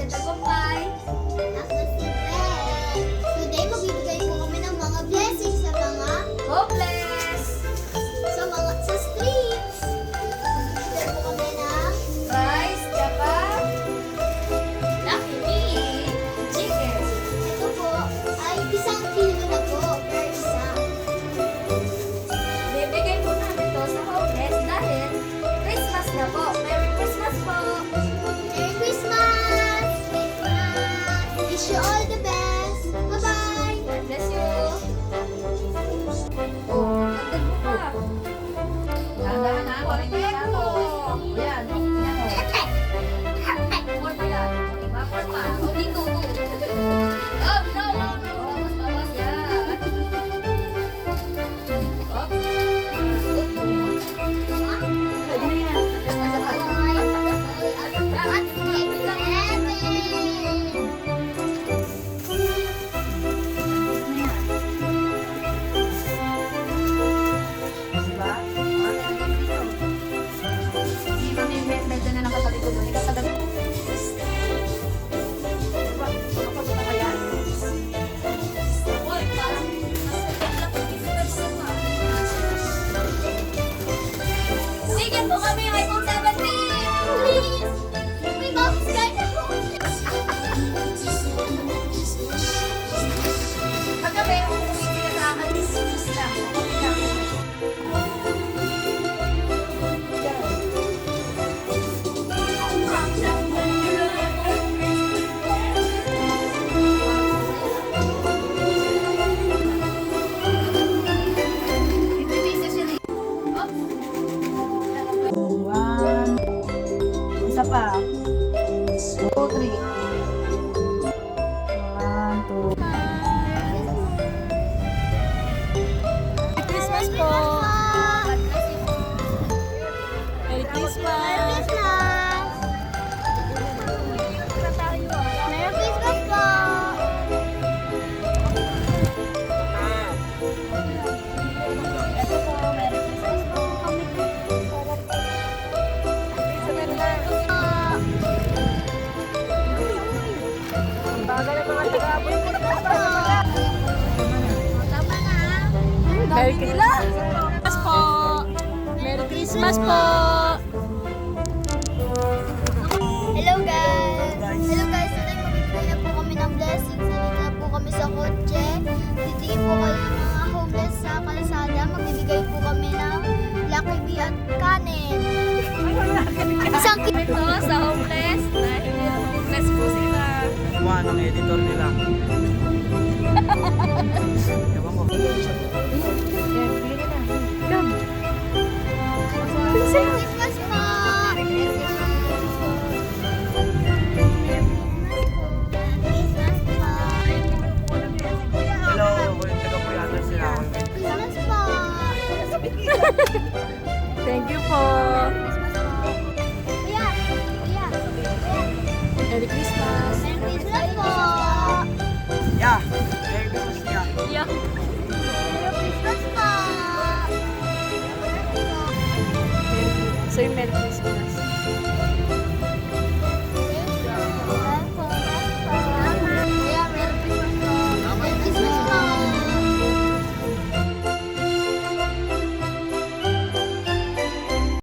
sa tagumpay. Ako si Ben. Today, magbibigay po kami ng mga blessings sa mga Hopeless! sa streets. Magbibigay po kami ng Rice, tsaka Lucky Me Chicken. ito po ay 1 kilo na po per isa. Bibigay po namin to sa hopeless dahil Christmas na po. Merry Christmas po! Merry Christmas! Wish you all the best. Bye-bye! God bless you! Oh, hanggang mo pa. Dahan-dahan na, walang ginagawa ko. Yan, yan o. More pa yan. More pa. O, dito. Oh, no. Bawas. Yan. Oh. Pwede na yan. Diba? Hindi ba may bed na nakatalikod doon? Ikatalag ko. Diba? Kapag na kaya? Oy, parang sige po kami iPhone 17! Please! May box guys na po. Pagkabi, umuwi sila sa akin. Just lang. Okay lang. One. Isa pa. 2, 3. 1, 2. Christmas po! Merry Christmas. Merry Christmas! Merry Christmas po! Ito po, Merry Christmas po. Ang bagal ng mga taga-abot. Tama na. Merry Christmas po. Merry Christmas po. Hello guys! Hello guys! Today magbibigay na po kami ng blessings. Nandito na po kami sa kotse. Titingin po kayo ng mga homeless sa kalasada. Magbibigay po kami ng Lucky Bee at kanin. Isang kilo. Ito sa homeless dahil homeless po sila. Kuha ng editor nila. Ewan mo. Merry Christmas po! Christmas po! Hello, yung taga-puyatan sila. Christmas po! Thank you po. Kuya! Kuya! Merry Christmas. Merry Christmas po! Yeah! Merry Christmas niya. Yeah. Merry Christmas po! Sir, Merry Christmas.